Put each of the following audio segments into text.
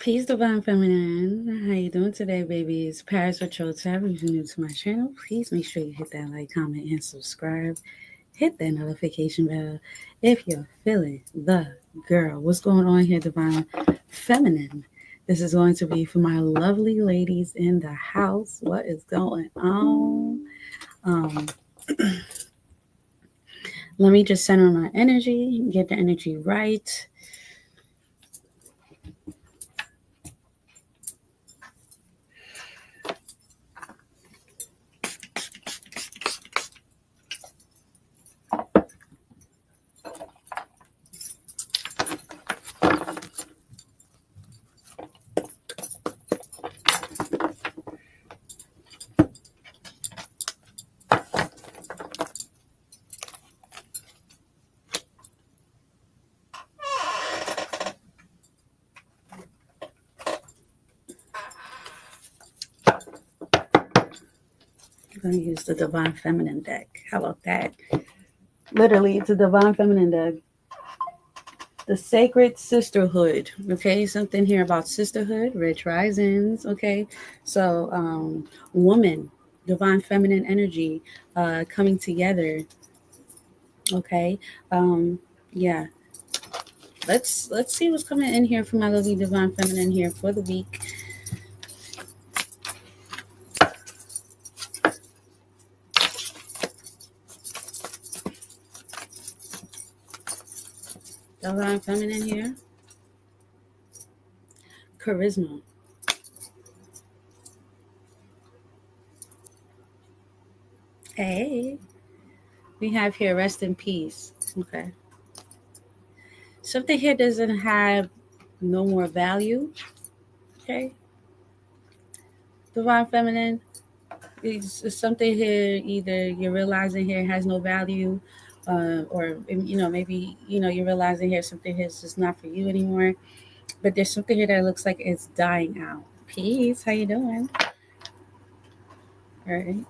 Peace, Divine Feminine. How you doing today, baby? It's Paris with Your Tab. If you're new to my channel, please make sure you hit that like, comment, and subscribe. Hit that notification bell if you're feeling the girl. What's going on here, Divine Feminine? This is going to be for my lovely ladies in the house. What is going on? Um, Let me just center my energy, get the energy right. I'm going to use the Divine Feminine deck. How about that? Literally, it's a Divine Feminine deck. The Sacred Sisterhood. Okay, something here about sisterhood, rich risings. Okay, so woman, divine feminine energy, coming together. Okay, yeah. Let's see what's coming in here for my lovely divine feminine here for the week. Divine feminine here. Charisma. Hey, we have here rest in peace. Okay, something here doesn't have no more value. Okay, divine feminine. It's something here either you're realizing here has no value, or maybe you're realizing here something here is just not for you anymore, but there's something here that looks like it's dying out. Peace, how you doing? All right.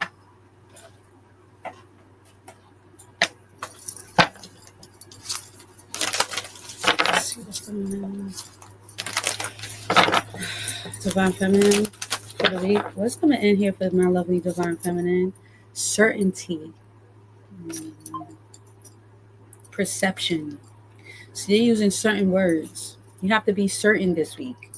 Let's see what's going on. Divine feminine for the week. What's coming in here for my lovely divine feminine? Certainty. Mm, perception. So you're using certain words. You have to be certain this week.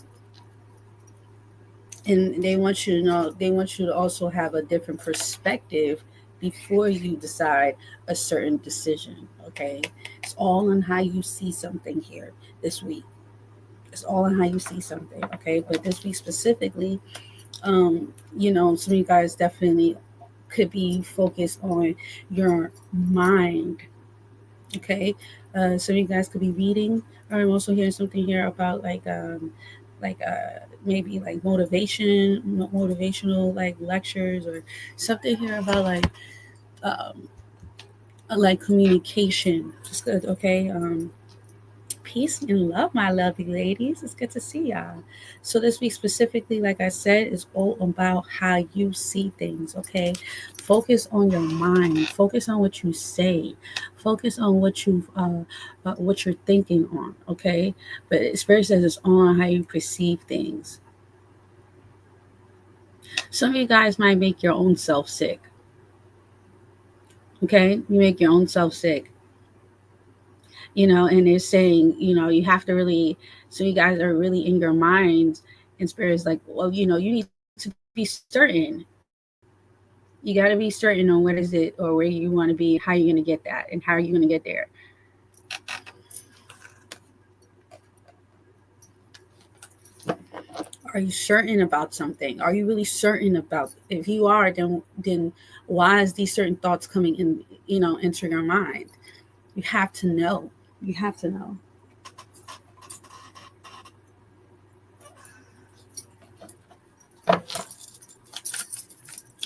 And they want you to know, they want you to also have a different perspective before you decide a certain decision. Okay, it's all on how you see something here this week. It's all on how you see something. Okay, but this week specifically, some of you guys definitely could be focused on your mind. Okay, some of you guys could be reading. I'm also hearing something here about maybe like motivational like lectures or something here about um, like communication. Just good, okay. Peace and love, my lovely ladies. It's good to see y'all. So this week specifically, like I said, is all about how you see things. Okay, focus on your mind. Focus on what you say. Focus on what you're thinking on. Okay, but Spirit says it's on how you perceive things. Some of you guys might make your own self sick. Okay, you make your own self sick. And they're saying, you have to really, so you guys are really in your minds, and Spirit is like, well, you need to be certain. You got to be certain on what is it or where you want to be, how you're going to get that, and how are you going to get there. Are you certain about something? Are you really certain about, if you are, then why is these certain thoughts coming in, enter your mind? You have to know. You have to know.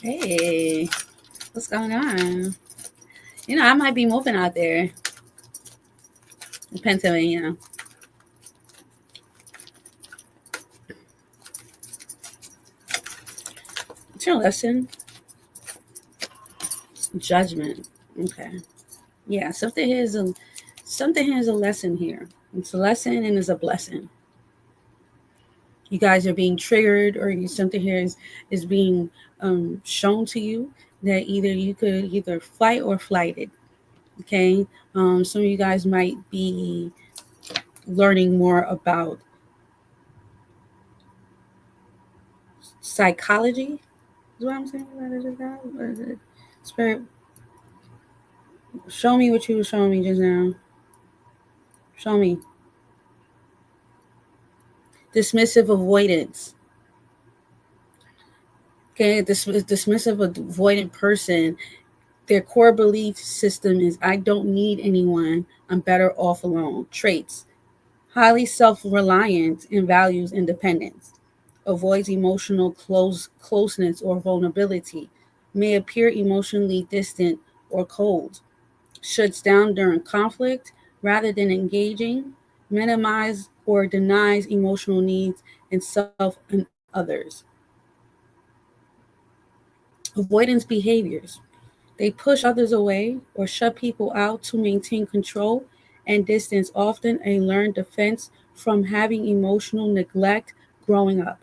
Hey, what's going on? I might be moving out there in Pennsylvania. It's your lesson. Judgment. Okay. Yeah, something here is a lesson here. It's a lesson and it's a blessing. You guys are being triggered, or something here is being shown to you that either you could either fight or flight it. Okay, some of you guys might be learning more about psychology. Is what I'm saying. What is it? Spirit, show me what you were showing me just now. Show me. Dismissive avoidance. Okay, this dismissive avoidant person, their core belief system is I don't need anyone, I'm better off alone. Traits: highly self-reliant and values independence, avoids emotional closeness or vulnerability, may appear emotionally distant or cold, shuts down during conflict rather than engaging, minimize or denies emotional needs in self and others. Avoidance behaviors: they push others away or shut people out to maintain control and distance, often a learned defense from having emotional neglect growing up.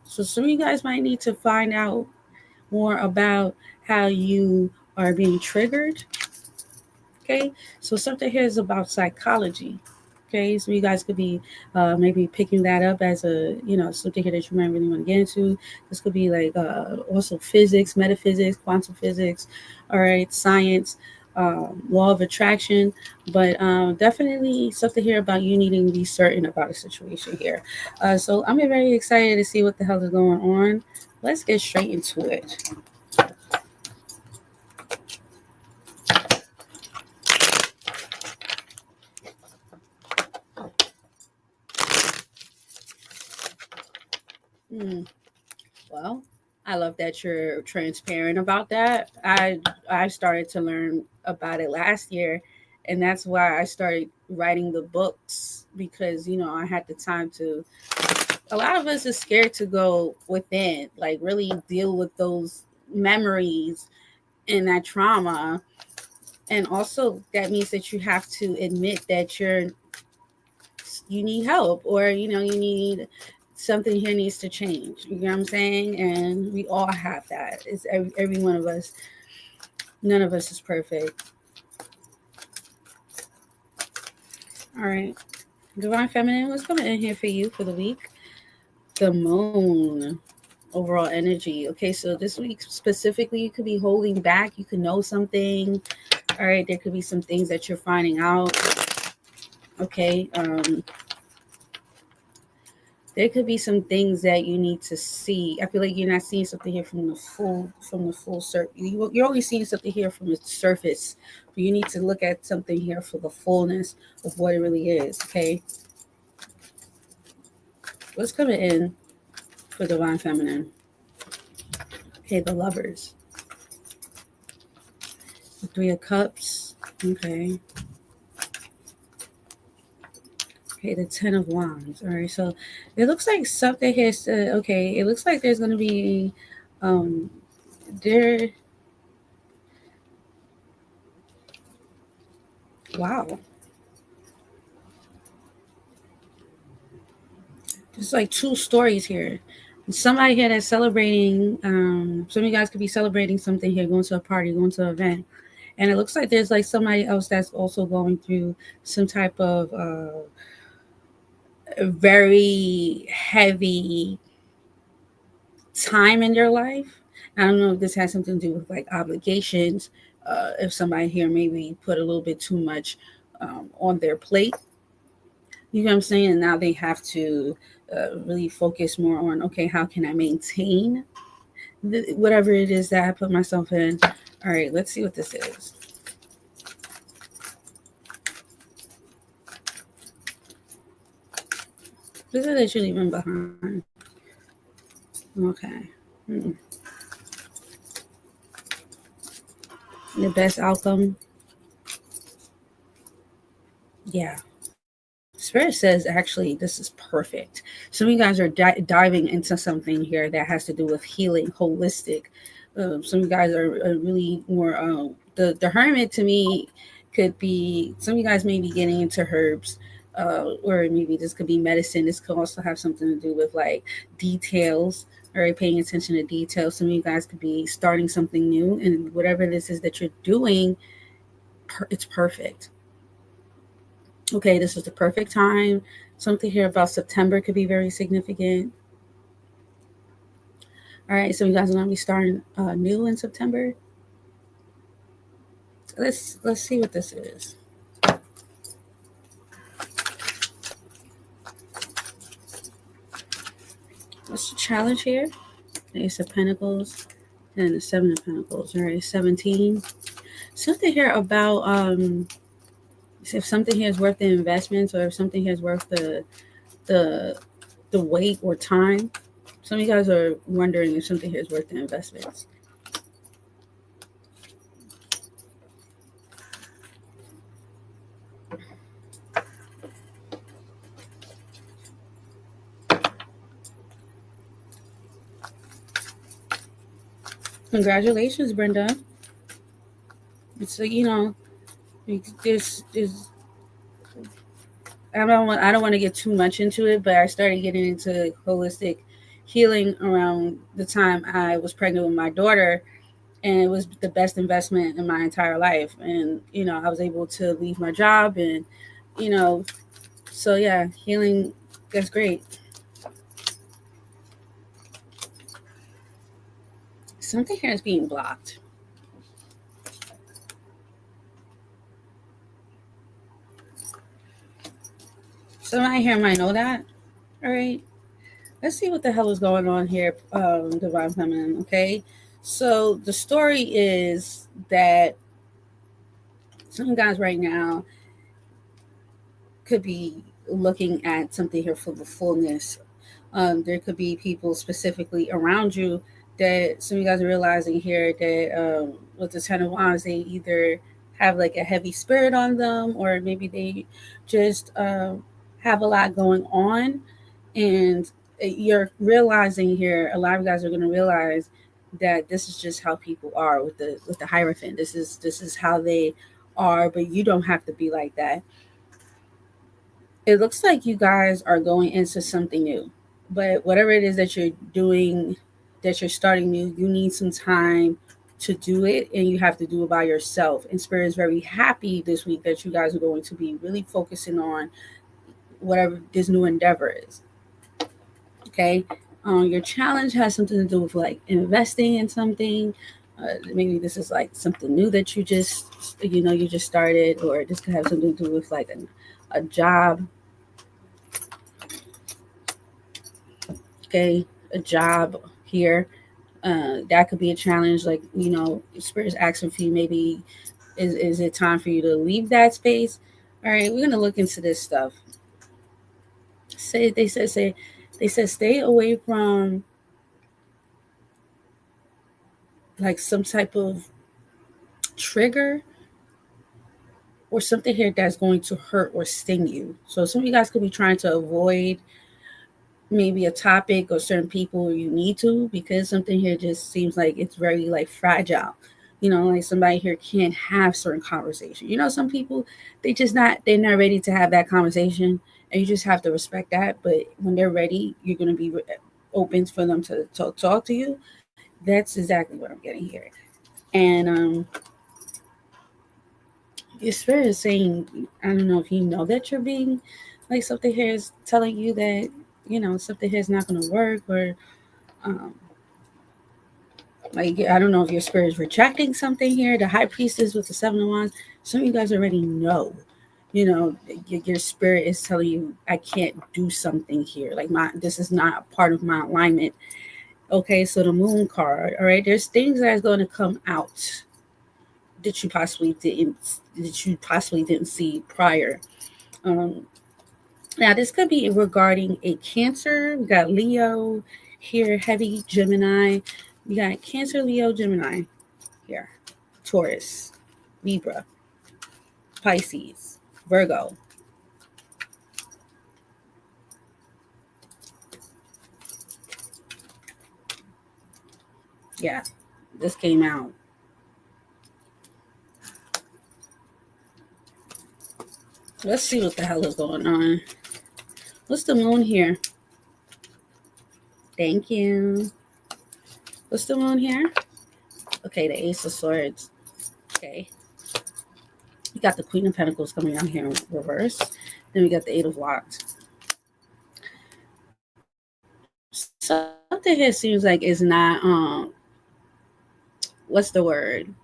So, some of you guys might need to find out more about how you are being triggered. Okay, so something here is about psychology. Okay, so you guys could be maybe picking that up as a something here that you might really want to get into. This could be like also physics, metaphysics, quantum physics, all right, science, law of attraction, but definitely something here about you needing to be certain about a situation here. So I'm very excited to see what the hell is going on. Let's get straight into it. Hmm. Well, I love that you're transparent about that. I started to learn about it last year, and that's why I started writing the books because I had the time to. A lot of us is scared to go within, like really deal with those memories and that trauma, and also that means that you have to admit that you need help, or you need something here needs to change. You know what I'm saying? And we all have that. It's every one of us. None of us is perfect. All right, Divine Feminine, what's coming in here for you for the week? The moon. Overall energy. Okay, so this week specifically, you could be holding back. You could know something. All right, there could be some things that you're finding out. Okay, there could be some things that you need to see. I feel like you're not seeing something here from the full surface. You're only seeing something here from the surface, but you need to look at something here for the fullness of what it really is. Okay, what's coming in for Divine Feminine? Okay, the Lovers, the Three of Cups. Okay. Okay, the Ten of Wands. All right, so it looks like something here. Okay, it looks like there's going to be there. Wow, there's like two stories here. Somebody here that's celebrating. Some of you guys could be celebrating something here, going to a party, going to an event, and it looks like there's like somebody else that's also going through some type of very heavy time in their life. I don't know if this has something to do with like obligations. If somebody here maybe put a little bit too much on their plate, you know what I'm saying? And now they have to really focus more on, okay, how can I maintain whatever it is that I put myself in? All right, let's see what this is. What is it that you're leaving behind? Okay. Hmm. The best outcome. Yeah. Spirit says actually this is perfect. Some of you guys are diving into something here that has to do with healing, holistic. Some of you guys are really more. The hermit to me could be. Some of you guys may be getting into herbs. or maybe this could be medicine. This could also have something to do with like details, all right, paying attention to details. Some of you guys could be starting something new, and whatever this is that you're doing, it's perfect. Okay, this is the perfect time. Something here about September could be very significant. All right, so you guys are gonna be starting new in September. Let's see what this is. What's the challenge here? The Ace of Pentacles and the Seven of Pentacles. All right, 17. Something here about if something here is worth the investments, or if something here is worth the the wait or time. Some of you guys are wondering if something here is worth the investments. Congratulations, Brenda. It's there's I don't want to get too much into it, but I started getting into holistic healing around the time I was pregnant with my daughter, and it was the best investment in my entire life. And I was able to leave my job, and you know, so yeah, healing, that's great. Something here is being blocked. Somebody here might know that. All right. Let's see what the hell is going on here, Divine Feminine. Okay. So the story is that some guys right now could be looking at something here for the fullness. There could be people specifically around you that some of you guys are realizing here that with the Ten of Wands, they either have like a heavy spirit on them, or maybe they just have a lot going on. And you're realizing here, a lot of you guys are going to realize that this is just how people are with the Hierophant. This is how they are, but you don't have to be like that. It looks like you guys are going into something new, but whatever it is that you're doing, that you're starting new, you need some time to do it, and you have to do it by yourself. And Spirit is very happy this week that you guys are going to be really focusing on whatever this new endeavor is. Okay. Your challenge has something to do with like investing in something. Maybe this is like something new that you just started, or this could have something to do with like a job. Okay, a job here. That could be a challenge. Like, Spirit's asking for you, maybe is it time for you to leave that space? All right, we're gonna look into this stuff. They said stay away from like some type of trigger or something here that's going to hurt or sting you. So some of you guys could be trying to avoid maybe a topic or certain people you need to, because something here just seems like it's very like fragile. Like somebody here can't have certain conversation. Some people, they're not ready to have that conversation, and you just have to respect that. But when they're ready, you're going to be open for them to talk to you. That's exactly what I'm getting here. And your Spirit is saying, I don't know if you know that you're being like, something here is telling you that something here is not going to work, or um, like, I don't know if your Spirit is rejecting something here. The High Priestess with the Seven of Wands, some of you guys already know. Your Spirit is telling you, I can't do something here. Like, this is not part of my alignment. Okay, so the Moon card. All right, there's things that is going to come out that you possibly didn't see prior. Um, Now, this could be regarding a Cancer. We got Leo here, heavy Gemini. We got Cancer, Leo, Gemini here. Taurus, Libra, Pisces, Virgo. Yeah, this came out. Let's see what the hell is going on. What's the moon here? Thank you. What's the moon here? Okay, the Ace of Swords. Okay. We got the Queen of Pentacles coming out here in reverse. Then we got the Eight of Wands. Something here seems like it's not what's the word?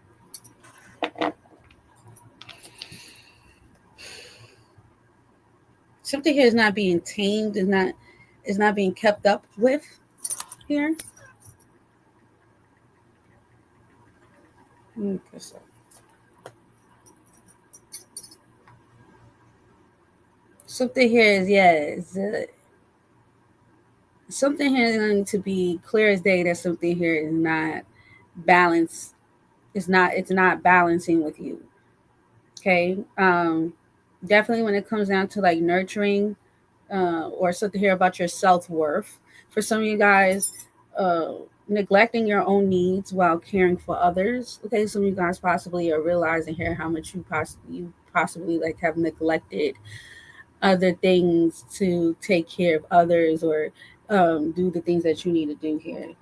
Something here is not being tamed, is not being kept up with here. Something here is something here is going to be clear as day that something here is not balanced. It's not balancing with you. Okay. Definitely when it comes down to like nurturing or something here about your self-worth. For some of you guys, neglecting your own needs while caring for others. Okay, some of you guys possibly are realizing here how much you possibly like have neglected other things to take care of others or do the things that you need to do here.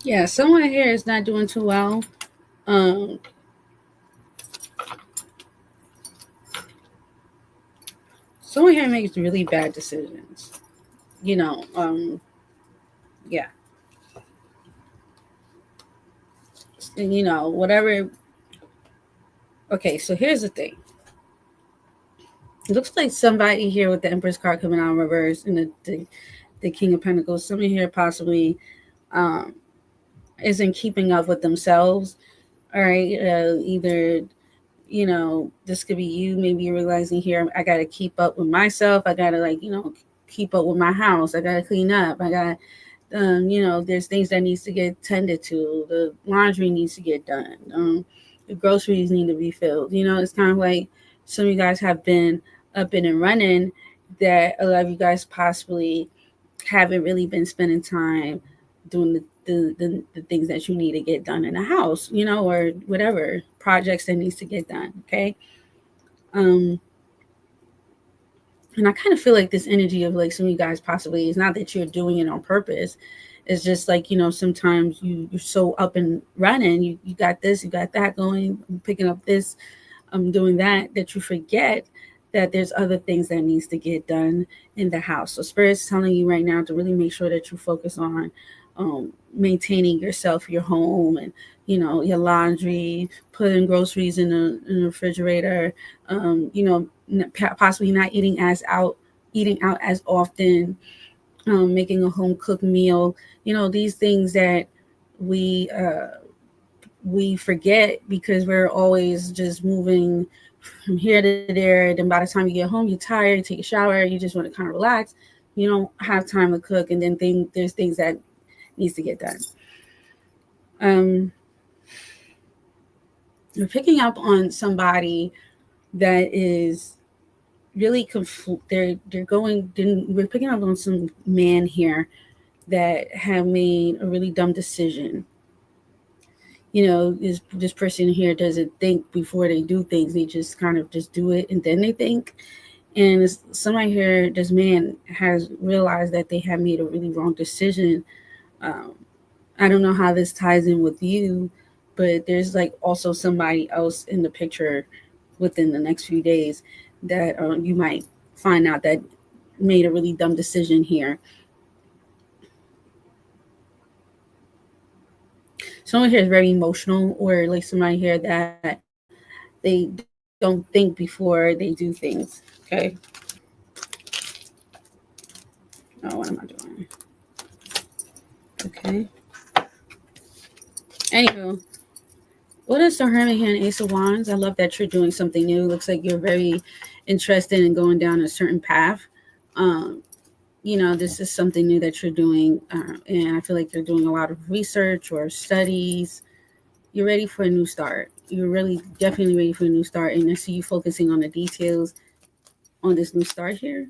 Yeah, someone here is not doing too well. Someone here makes really bad decisions. Yeah. And whatever. Okay, so here's the thing. It looks like somebody here with the Empress card coming out in reverse and the King of Pentacles. Somebody here possibly isn't keeping up with themselves. All right, either this could be you. Maybe you're realizing here I got to keep up with myself. I got to keep up with my house. I got to clean up. I got there's things that needs to get tended to. The laundry needs to get done. The groceries need to be filled. It's kind of like some of you guys have been up and running that a lot of you guys possibly haven't really been spending time doing the things that you need to get done in the house, or whatever projects that needs to get done. Okay. And I kind of feel like this energy of like some of you guys possibly is not that you're doing it on purpose. It's just like, sometimes you're so up and running, you got this, you got that going, I'm picking up this, I'm doing that you forget that there's other things that needs to get done in the house. So Spirit's telling you right now to really make sure that you focus on maintaining yourself, your home, and your laundry, putting groceries in the refrigerator, possibly not eating out as often, making a home cooked meal. These things that we forget because we're always just moving from here to there. Then by the time you get home, you're tired, you take a shower, you just want to kind of relax. You don't have time to cook, and then there's things that needs to get done. We're picking up on somebody that is really we're picking up on some man here that have made a really dumb decision. This person here doesn't think before they do things. They just kind of just do it and then they think. And somebody here, this man has realized that they have made a really wrong decision. I don't know how this ties in with you, but there's like also somebody else in the picture within the next few days that you might find out that made a really dumb decision here. Someone here is very emotional, or like somebody here that they don't think before they do things. Okay. Oh, what am I doing? Okay. Anywho, what is the Hermit here and Ace of Wands? I love that you're doing something new. Looks like you're very interested in going down a certain path. this is something new that you're doing, and I feel like you're doing a lot of research or studies. You're ready for a new start. You're really definitely ready for a new start, and I see you focusing on the details on this new start here.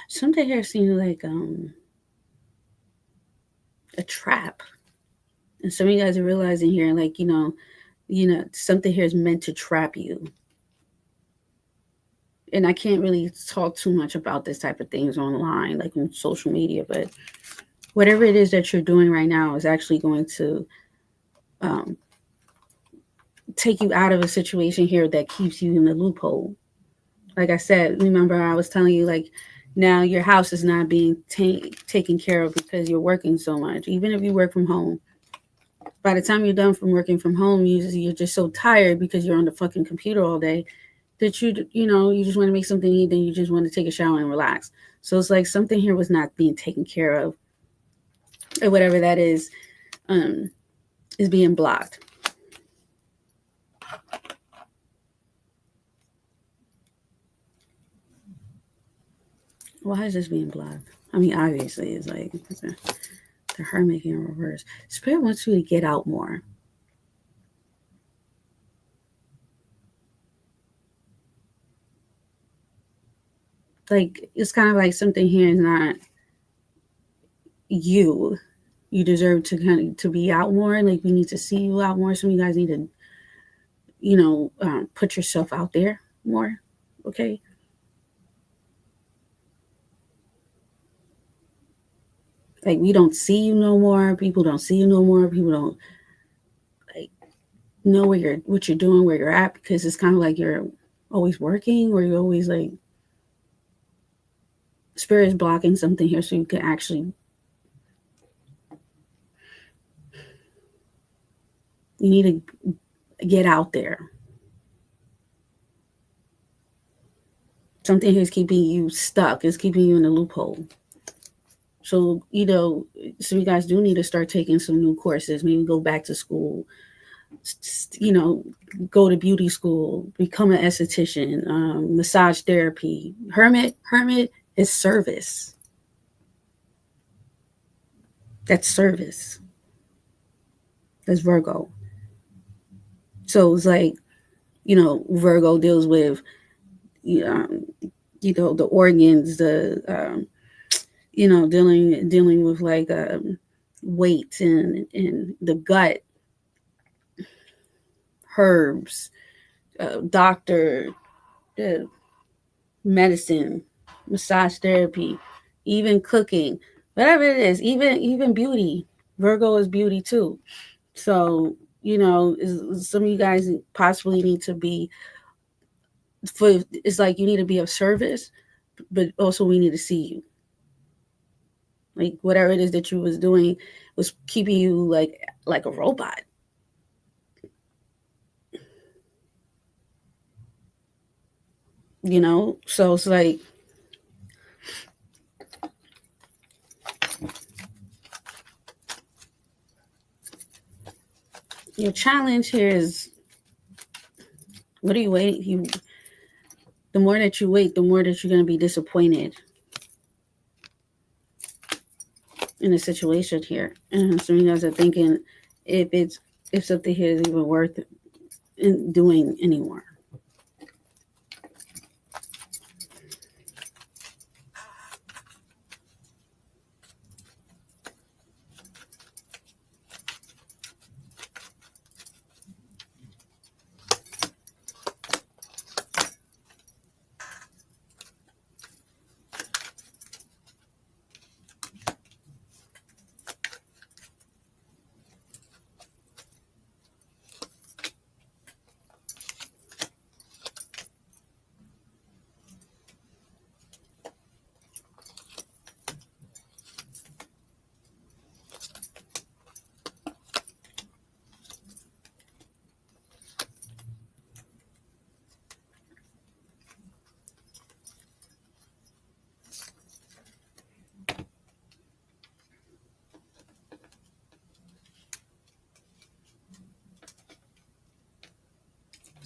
Something here seems like a trap, and some of you guys are realizing here, like something here is meant to trap you. And I can't really talk too much about this type of things online, like on social media, but whatever it is that you're doing right now is actually going to um, take you out of a situation here that keeps you in the loophole. Like I said, remember I was telling you, like, now your house is not being taken care of because you're working so much. Even if you work from home, by the time you're done from working from home, you're just so tired because you're on the fucking computer all day that you just want to make something to eat, then you just want to take a shower and relax. So it's like something here was not being taken care of, or whatever that is being blocked. Why is this being blocked? I mean, obviously, it's like the Hermit in reverse. Spirit wants you to get out more. Like, it's kind of like something here is not you. You deserve to kind of to be out more. Like, we need to see you out more. Some of you guys need to, put yourself out there more. Okay. Like, we don't see you no more. People don't see you no more. People don't like know what you're doing, where you're at, because it's kind of like you're always working, or you're always like Spirit is blocking something here, so you can actually you need to get out there. Something here is keeping you stuck. It's keeping you in a loophole. So so you guys do need to start taking some new courses. Maybe go back to school. Go to beauty school, become an esthetician, massage therapy. Hermit is service. That's service. That's Virgo. So it's like, Virgo deals with, the organs, the, dealing with like weight and the gut, herbs, doctor, medicine, massage therapy, even cooking, whatever it is, even beauty. Virgo is beauty too. So some of you guys possibly need to be it's like you need to be of service, but also we need to see you. Like whatever it is that you was doing was keeping you like a robot. So it's like your challenge here is, what are you waiting? The more that you wait, the more that you're going to be disappointed in the situation here. And so you guys are thinking if something here is even worth doing anymore.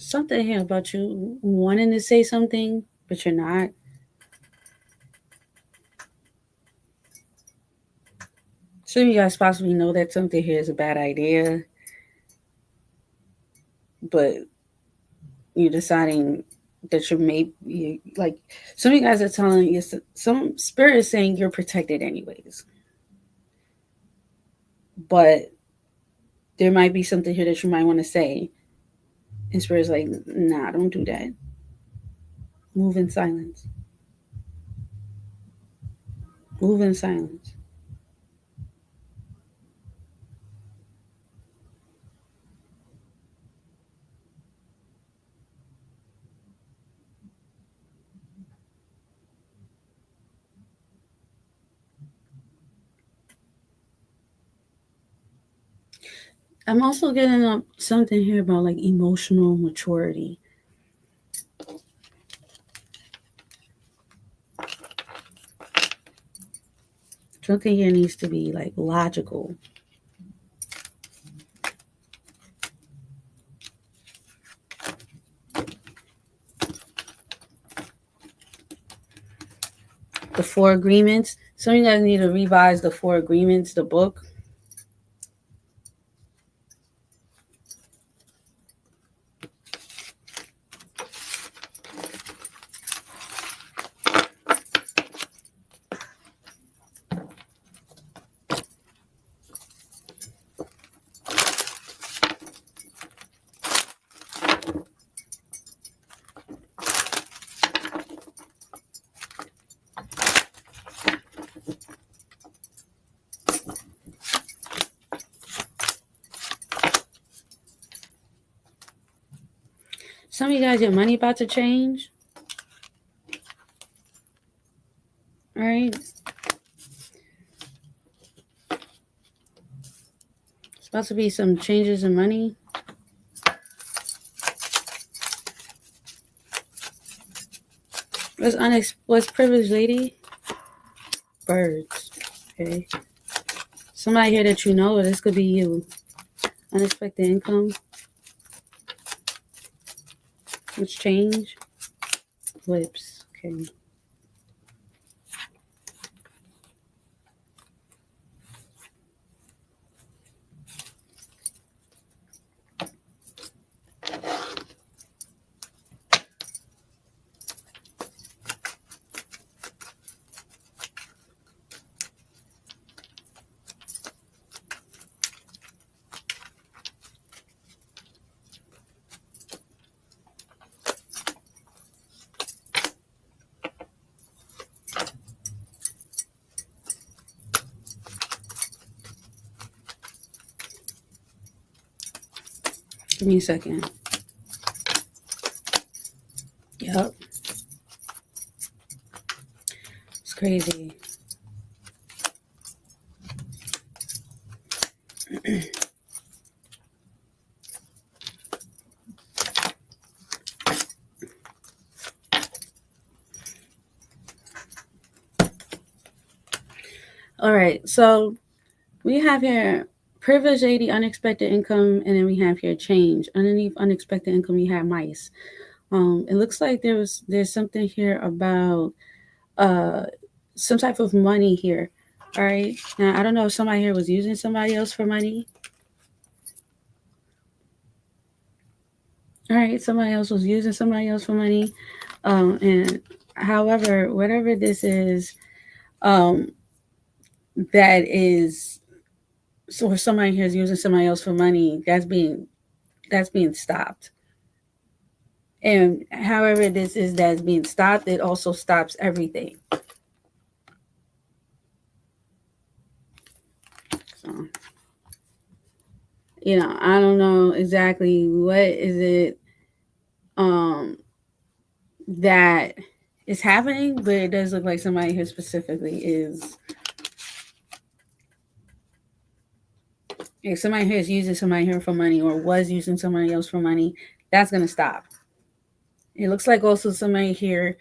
something here about you wanting to say something, but you're not. Some of you guys possibly know that something here is a bad idea, but you're deciding that you're maybe like some of you guys are telling you, some spirit is saying you're protected anyways, but there might be something here that you might want to say, and spirit's like, nah, don't do that. Move in silence. Move in silence. I'm also getting up something here about like emotional maturity. Something here needs to be like logical. The Four Agreements. Some of you guys need to revise the Four Agreements, the book. Some of you guys, your money about to change. All right. It's about to be some changes in money. What's privileged lady? Birds. Okay. Somebody here that you know, or this could be you. Unexpected income. What's change? Flips. Okay. Give me a second. Yep. It's crazy. All right. So we have here privilege 80, unexpected income, and then we have here change. Underneath unexpected income, we have mice. It looks like there's something here about uh some type of money here. All right. Now I don't know if somebody here was using somebody else for money. All right, somebody else was using somebody else for money. And however, whatever this is, um, that is so if somebody here is using somebody else for money, that's being stopped. And however this is that's being stopped, it also stops everything. So, I don't know exactly what is it that is happening, but it does look like somebody here specifically is. If somebody here is using somebody here for money or was using somebody else for money, that's going to stop. It looks like also somebody here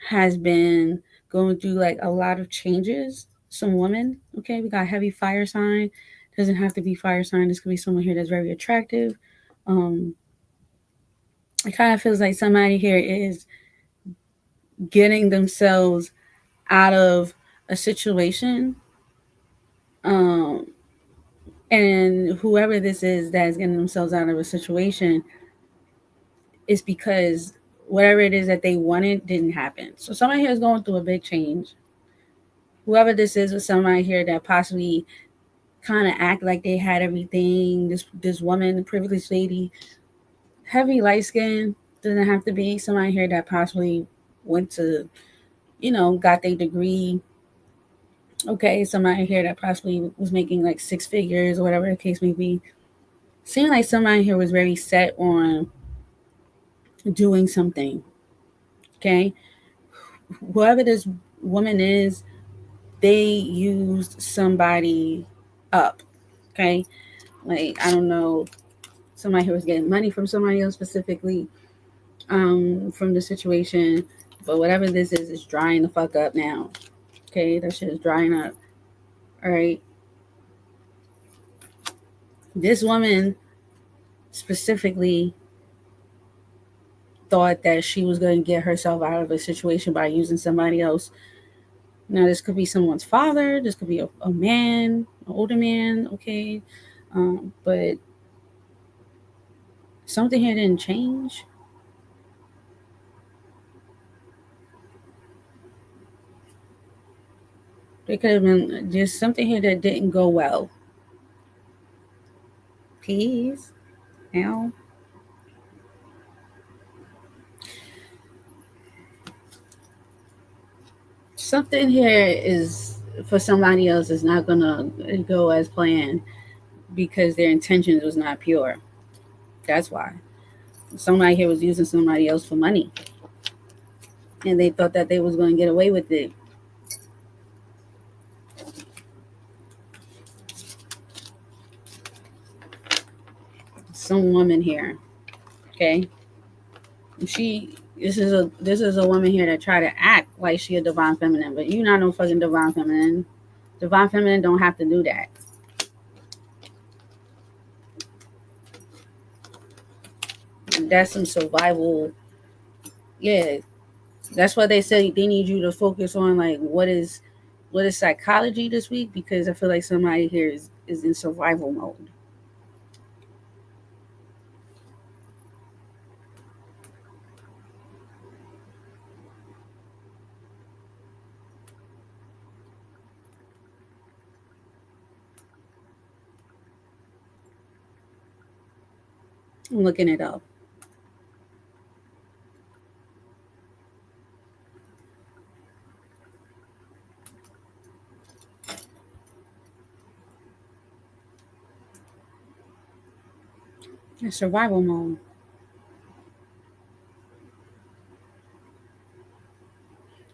has been going through like a lot of changes. Some woman, okay, we got heavy fire sign. Doesn't have to be fire sign. This could be someone here that's very attractive. Um, It kind of feels like somebody here is getting themselves out of a situation. Um, and whoever this is that is getting themselves out of a situation is because whatever it is that they wanted didn't happen. So somebody here is going through a big change. Whoever this is somebody here that possibly kind of act like they had everything. This woman, the privileged lady, heavy light skin, doesn't have to be somebody here that possibly went to, got their degree. Okay, somebody here that possibly was making like six figures or whatever the case may be. Seemed like somebody here was very set on doing something. Okay, whoever this woman is, they used somebody up. Okay, like I don't know, somebody who was getting money from somebody else specifically, from the situation, but whatever this is drying the fuck up now. Okay, that shit is drying up. All right, this woman specifically thought that she was going to get herself out of a situation by using somebody else. Now, this could be someone's father, this could be a man, an older man, okay, but something here didn't change. There could have been just something here that didn't go well. Peace. Now, something here is for somebody else is not gonna go as planned because their intentions was not pure. That's why. Somebody here was using somebody else for money, and they thought that they was going to get away with it. Some woman here, okay? She this is a woman here that try to act like she a divine feminine, but you not no fucking divine feminine. Divine feminine don't have to do that. That's some survival. Yeah, that's what they say. They need you to focus on like what is psychology this week, because I feel like somebody here is in survival mode. I'm looking it up. It's survival mode.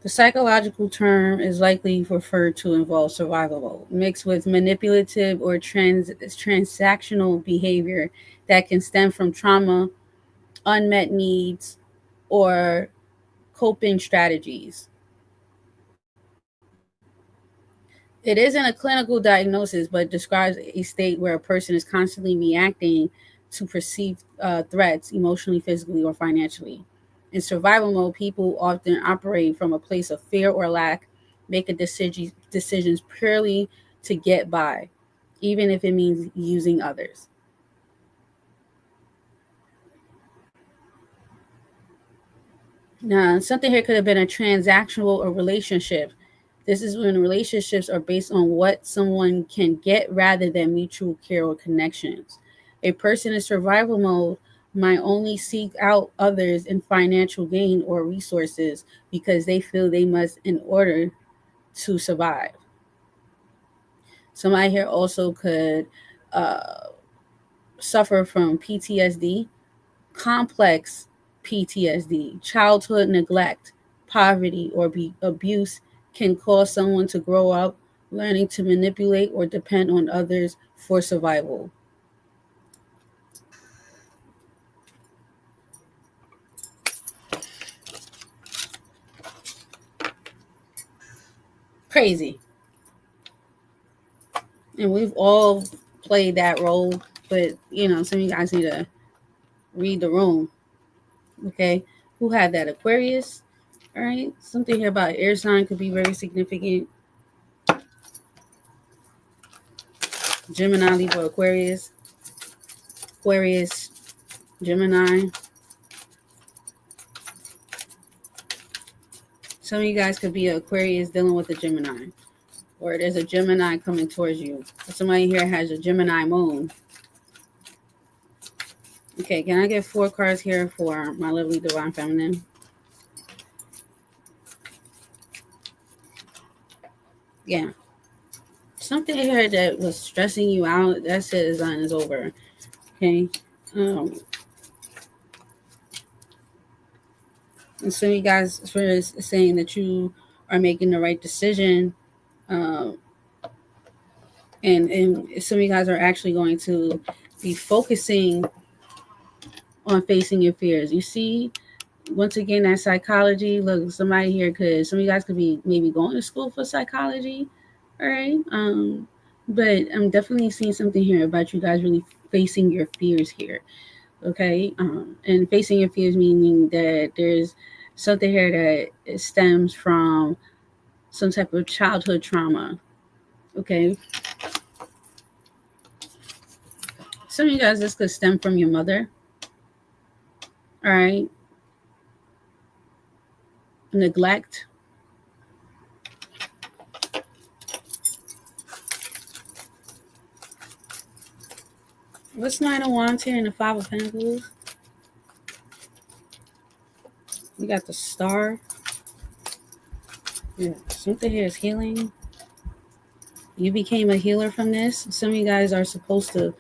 The psychological term is likely referred to involve survival mode, mixed with manipulative or transactional behavior that can stem from trauma, unmet needs, or coping strategies. It isn't a clinical diagnosis, but describes a state where a person is constantly reacting to perceived threats emotionally, physically, or financially. In survival mode, people often operate from a place of fear or lack, making decisions purely to get by, even if it means using others. Now, something here could have been a transactional or relationship. This is when relationships are based on what someone can get rather than mutual care or connections. A person in survival mode might only seek out others in financial gain or resources because they feel they must in order to survive. Somebody here also could uh, suffer from PTSD, complex PTSD, childhood neglect, poverty, or abuse can cause someone to grow up learning to manipulate or depend on others for survival. Crazy. And we've all played that role, but some of you guys need to read the room. Okay, who had that? Aquarius. All right, something here about air sign could be very significant. Gemini, Libra, Aquarius, Aquarius, Gemini. Some of you guys could be an Aquarius dealing with a Gemini, or there's a Gemini coming towards you. Somebody here has a Gemini moon. Okay, can I get 4 cards here for my lovely divine feminine? Yeah. Something here that was stressing you out, that citizen is over. Okay. And some of you guys are saying that you are making the right decision. And some of you guys are actually going to be focusing on facing your fears. You see, once again, that psychology. Look, somebody here could, some of you guys could be maybe going to school for psychology. All right. But I'm definitely seeing something here about you guys really facing your fears here. Okay. And facing your fears meaning that there's something here that stems from some type of childhood trauma. Okay. Some of you guys, this could stem from your mother. All right. Neglect. What's Nine of Wands here in the Five of Pentacles? We got the Star. Yeah, something here is healing. You became a healer from this. Some of you guys are supposed to,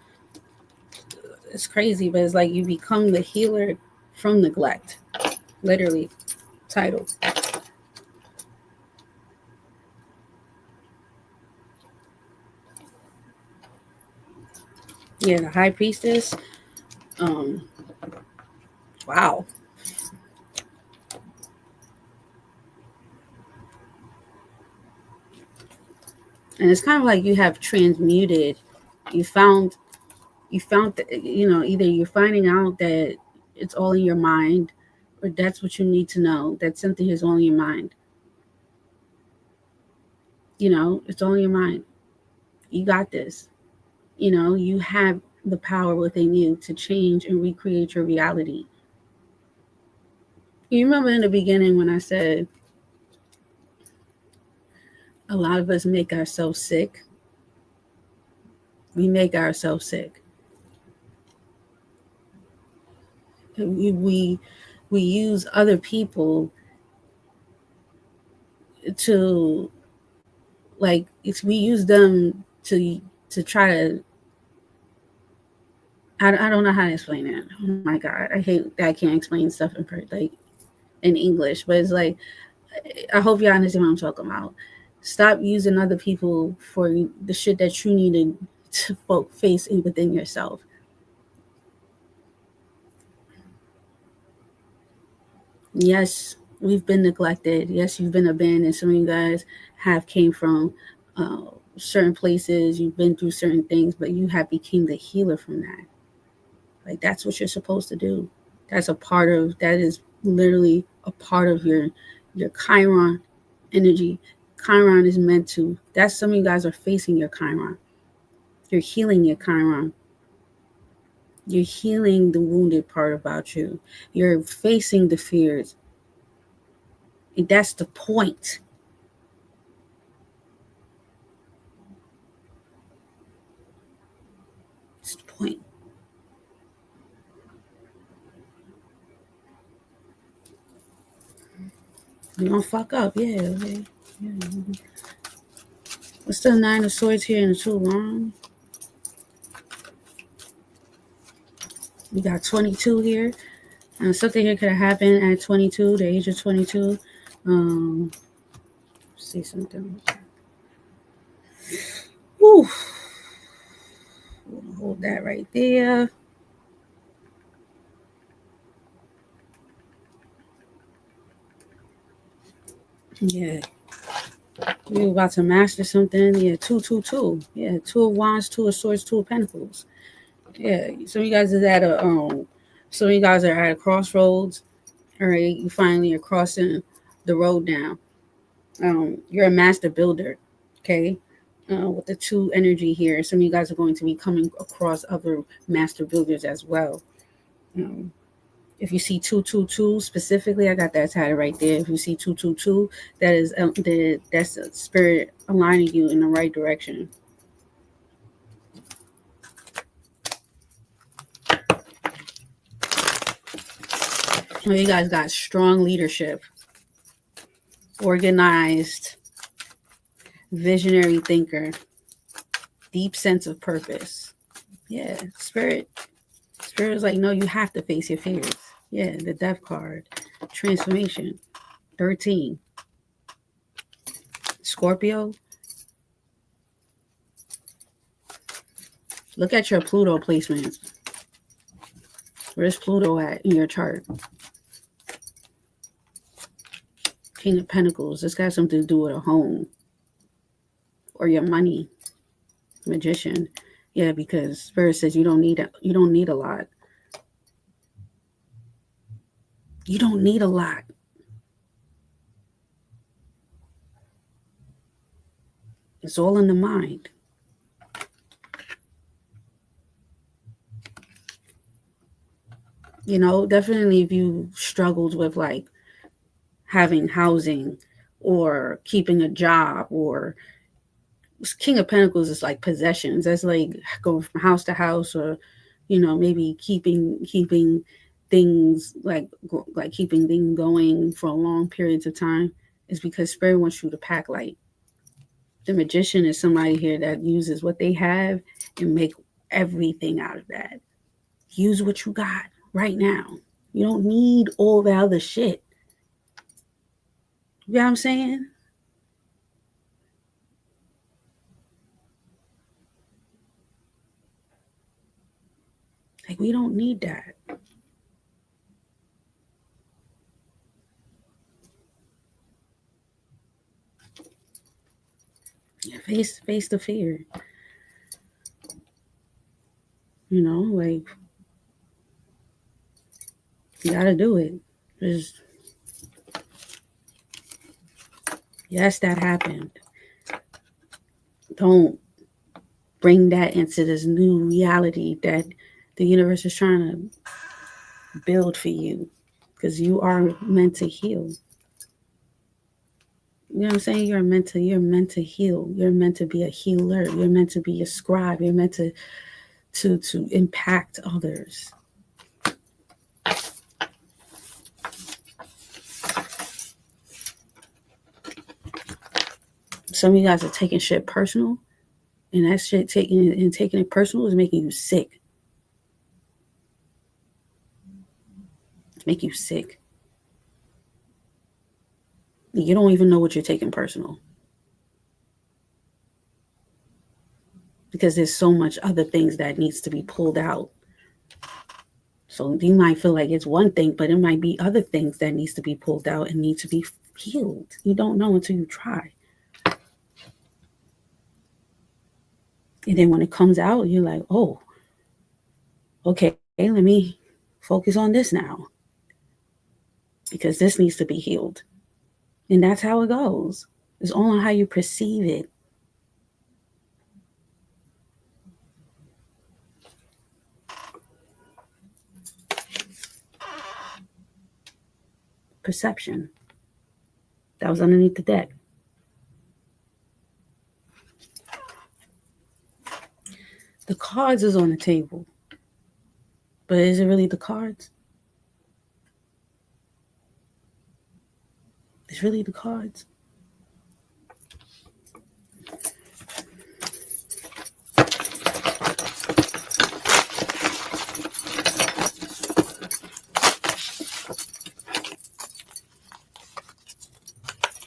it's crazy, but it's like you become the healer from neglect. Literally, title. Yeah, the High Priestess. Wow. And it's kind of like you have transmuted. You found that, you know, either you're finding out that it's all in your mind, or that's what you need to know, that something is all in your mind. You know, it's all in your mind. You got this. You know, you have the power within you to change and recreate your reality. You remember in the beginning when I said a lot of us make ourselves sick? We make ourselves sick. We use other people to, like, we use them to try to, I don't know how to explain it. Oh my God, I hate that I can't explain stuff in English, but it's like, I hope y'all understand what I'm talking about. Stop using other people for the shit that you need to face within yourself. Yes, we've been neglected. Yes, you've been abandoned. Some of you guys have came from certain places. You've been through certain things, but you have became the healer from that. Like, that's what you're supposed to do. That is literally a part of your Chiron energy. Chiron is meant to, that's, some of you guys are facing your Chiron. You're healing your Chiron. You're healing the wounded part about you. You're facing the fears. And that's the point. It's the point. You don't fuck up. Yeah, okay. Yeah. What's the Nine of Swords here and the Two of Wands? We got 22 here. Something here could have happened at 22, the age of 22. See something. Whew. We'll hold that right there. Yeah. You're about to master something. Yeah, 222. Yeah, Two of Wands, Two of Swords, Two of Pentacles. Yeah, some of you guys are at a crossroads. All right, you finally are crossing the road now. You're a master builder, okay? With the two energy here, some of you guys are going to be coming across other master builders as well. Um, if you see 222 specifically, I got that title right there. If you see 222, that is that's a spirit aligning you in the right direction. Well, you guys got strong leadership, organized, visionary thinker, deep sense of purpose. Yeah, Spirit is like, no, you have to face your fears. Yeah, the death card, transformation, 13. Scorpio, look at your Pluto placements. Where's Pluto at in your chart? King of Pentacles. This got something to do with a home or your money. Magician. Yeah, because Spirit says you don't need a lot. You don't need a lot. It's all in the mind. You know, definitely if you struggled with like having housing or keeping a job, or King of Pentacles is like possessions. That's like going from house to house, or you know, maybe keeping things like keeping things going for long periods of time, is because Spirit wants you to pack light. The Magician is somebody here that uses what they have and make everything out of that. Use what you got right now. You don't need all the other shit. You know what I'm saying? Like, we don't need that. Yeah, face the fear. You know, like, you gotta do it. Just, yes, that happened. Don't bring that into this new reality that the universe is trying to build for you, because you are meant to heal. You know what I'm saying? You're meant to heal. You're meant to be a healer. You're meant to be a scribe. You're meant to impact others. Some of you guys are taking shit personal, and that shit taking it personal is making you sick. It's making you sick. You don't even know what you're taking personal, because there's so much other things that needs to be pulled out. So you might feel like it's one thing, but it might be other things that needs to be pulled out and need to be healed. You don't know until you try. And then when it comes out, you're like, oh, okay, let me focus on this now, because this needs to be healed. And that's how it goes. It's all on how you perceive it. Perception. That was underneath the deck. The cards is on the table. But is it really the cards? It's really the cards.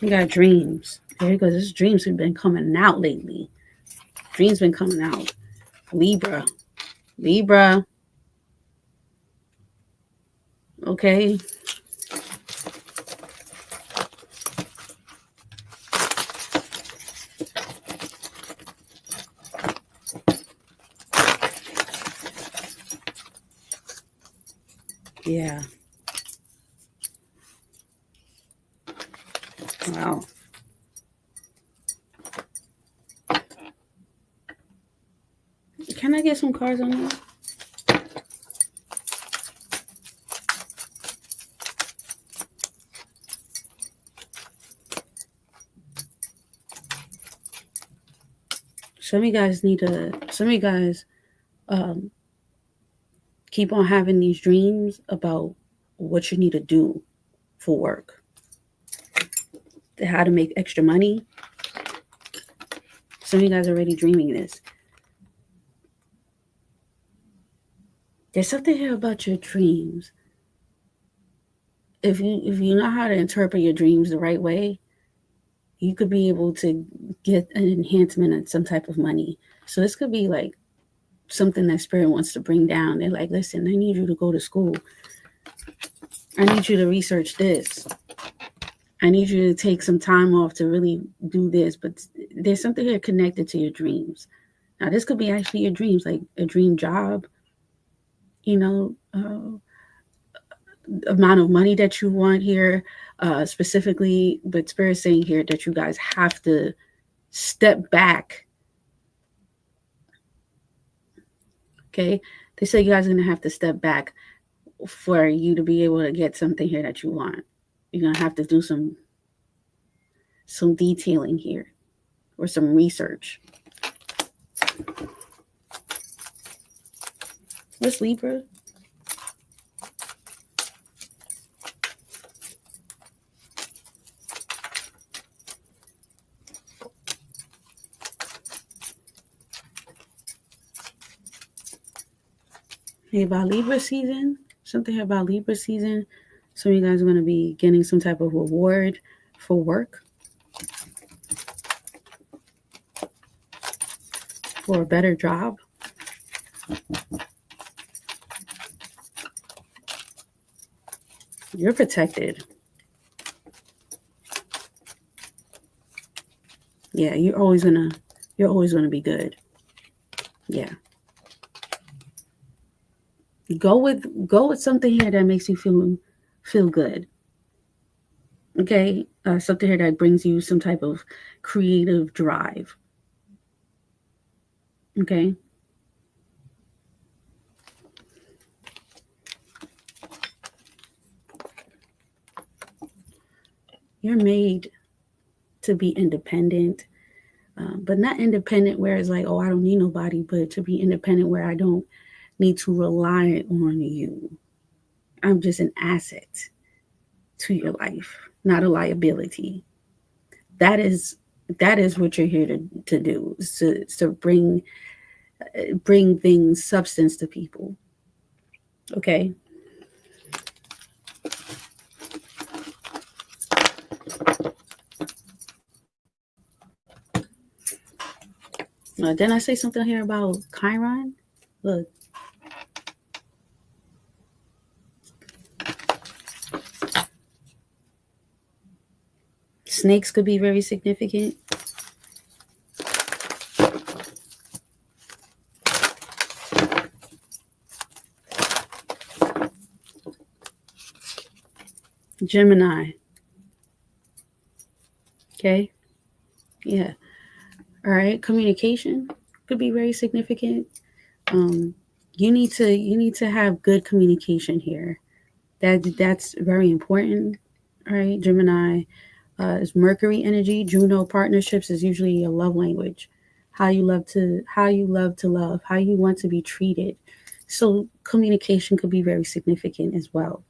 We got dreams. Okay, because this dreams have been coming out lately. Dreams been coming out. Libra. Okay. Yeah. Wow. Can I get some cards on that? Some of you guys keep on having these dreams about what you need to do for work, how to make extra money. Some of you guys are already dreaming this. There's something here about your dreams. If you know how to interpret your dreams the right way, you could be able to get an enhancement of some type of money. So this could be like something that spirit wants to bring down. They're like, listen, I need you to go to school. I need you to research this. I need you to take some time off to really do this. But there's something here connected to your dreams. Now, this could be actually your dreams, like a dream job, amount of money that you want here, specifically. But Spirit's saying here that you guys have to step back. Okay? They say you guys are going to have to step back for you to be able to get something here that you want. You're going to have to do some detailing here or some research. What's Libra? Hey, about Libra season. Something about Libra season. Some of you guys are going to be getting some type of reward for work, for a better job. You're protected. Yeah, you're always gonna be good. Yeah. Go with something here that makes you feel good. Okay, something here that brings you some type of creative drive. Okay. You're made to be independent, but not independent where it's like, oh, I don't need nobody, but to be independent where I don't need to rely on you. I'm just an asset to your life, not a liability. That is what you're here to do, to bring things, substance to people. Okay. Didn't I say something here about Chiron? Look. Snakes could be very significant. Gemini. Okay. Yeah. All right. Communication could be very significant. You need to have good communication here. That's very important. All right. Gemini is Mercury energy. Juno partnerships is usually a love language. How you love to love, how you want to be treated. So communication could be very significant as well.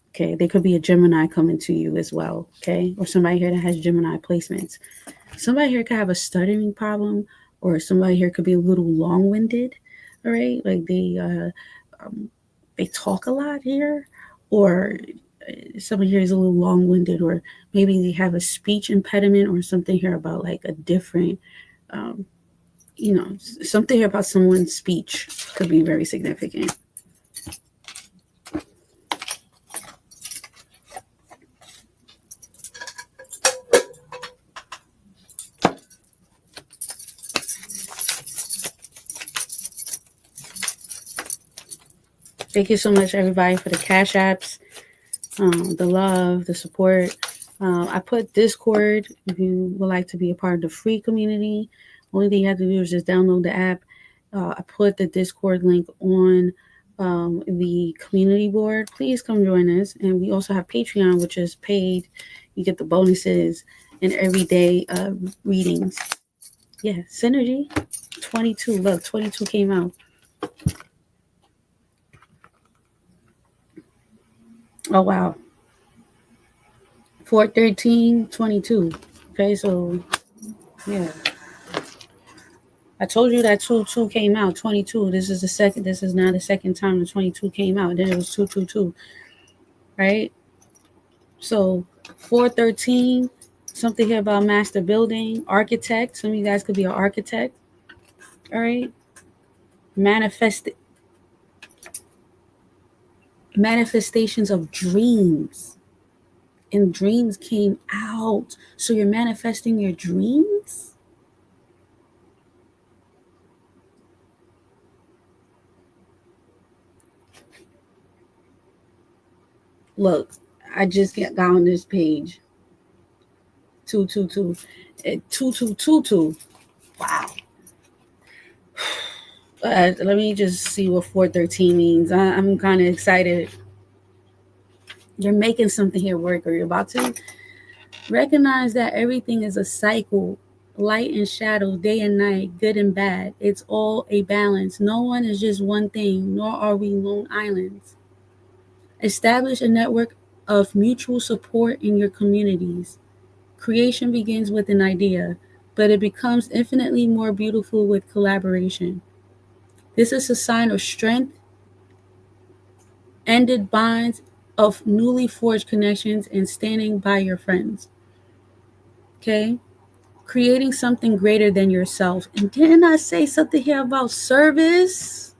Okay, there could be a Gemini coming to you as well. Okay, or somebody here that has Gemini placements. Somebody here could have a stuttering problem, or somebody here could be a little long-winded. All right, like they talk a lot here, or somebody here is a little long-winded, or maybe they have a speech impediment or something here about like a different, something here about someone's speech could be very significant. Thank you so much, everybody, for the cash apps, the love, the support. I put Discord if you would like to be a part of the free community. Only thing you have to do is just download the app. I put the Discord link on the community board. Please come join us. And we also have Patreon, which is paid. You get the bonuses and everyday readings. Yeah, Synergy 22. Look, 22 came out. Oh, wow. 4/13/22. Okay, so yeah. I told you that 2/2 came out. 22. This is the second. This is now the second time the 22 came out. Then it was 2/2/2. Right? So 4/13. Something here about master building, architect. Some of you guys could be an architect. All right. Manifestations of dreams. And dreams came out. So you're manifesting your dreams? Look, I just got on this page. 2/2/2. 2/2/2/2. Wow. Let me just see what 4/13 means. I'm kind of excited. You're making something here work, or you're about to. Recognize that everything is a cycle, light and shadow, day and night, good and bad. It's all a balance. No one is just one thing, nor are we lone islands. Establish a network of mutual support in your communities. Creation begins with an idea, but it becomes infinitely more beautiful with collaboration. This is a sign of strength, ended bonds of newly forged connections, and standing by your friends. Okay? Creating something greater than yourself. And didn't I say something here about service?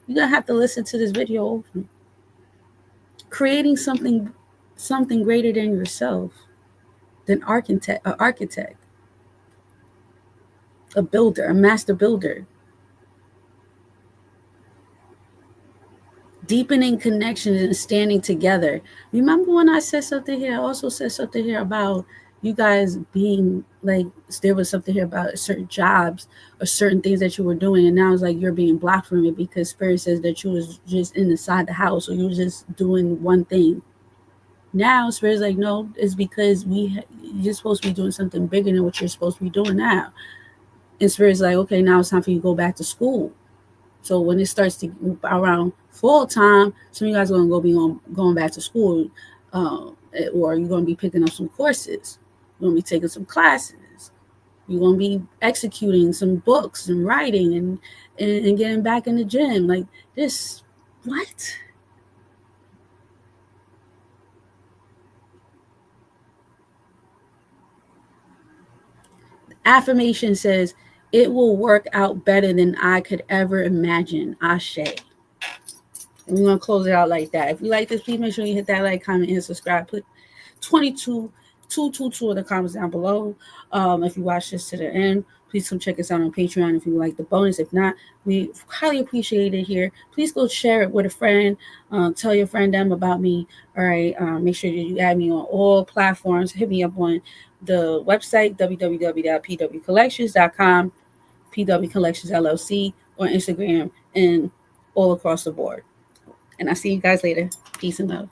You're going to have to listen to this video. Creating something greater than yourself. An architect, a builder, a master builder. Deepening connections and standing together. Remember when I said something here? I also said something here about you guys being like, there was something here about certain jobs or certain things that you were doing, and now it's like you're being blocked from it because Spirit says that you was just inside the house or you were just doing one thing. Now Spirit's like, no, it's because you're supposed to be doing something bigger than what you're supposed to be doing now. And Spirit's like, okay, now it's time for you to go back to school. So when it starts to around full time, some of you guys are going to be going back to school, or you're going to be picking up some courses. You're going to be taking some classes. You're going to be executing some books and writing and getting back in the gym. Like this, what? Affirmation says, it will work out better than I could ever imagine. Ashe. And we're going to close it out like that. If you like this, please make sure you hit that like, comment, and subscribe. Put 22222 in the comments down below. If you watch this to the end, please come check us out on Patreon if you like the bonus. If not, we highly appreciate it here. Please go share it with a friend. Tell your friend them about me. All right. Make sure that you add me on all platforms. Hit me up on the website, www.pwcollections.com, PW Collections LLC, on Instagram, and all across the board. And I'll see you guys later. Peace and love.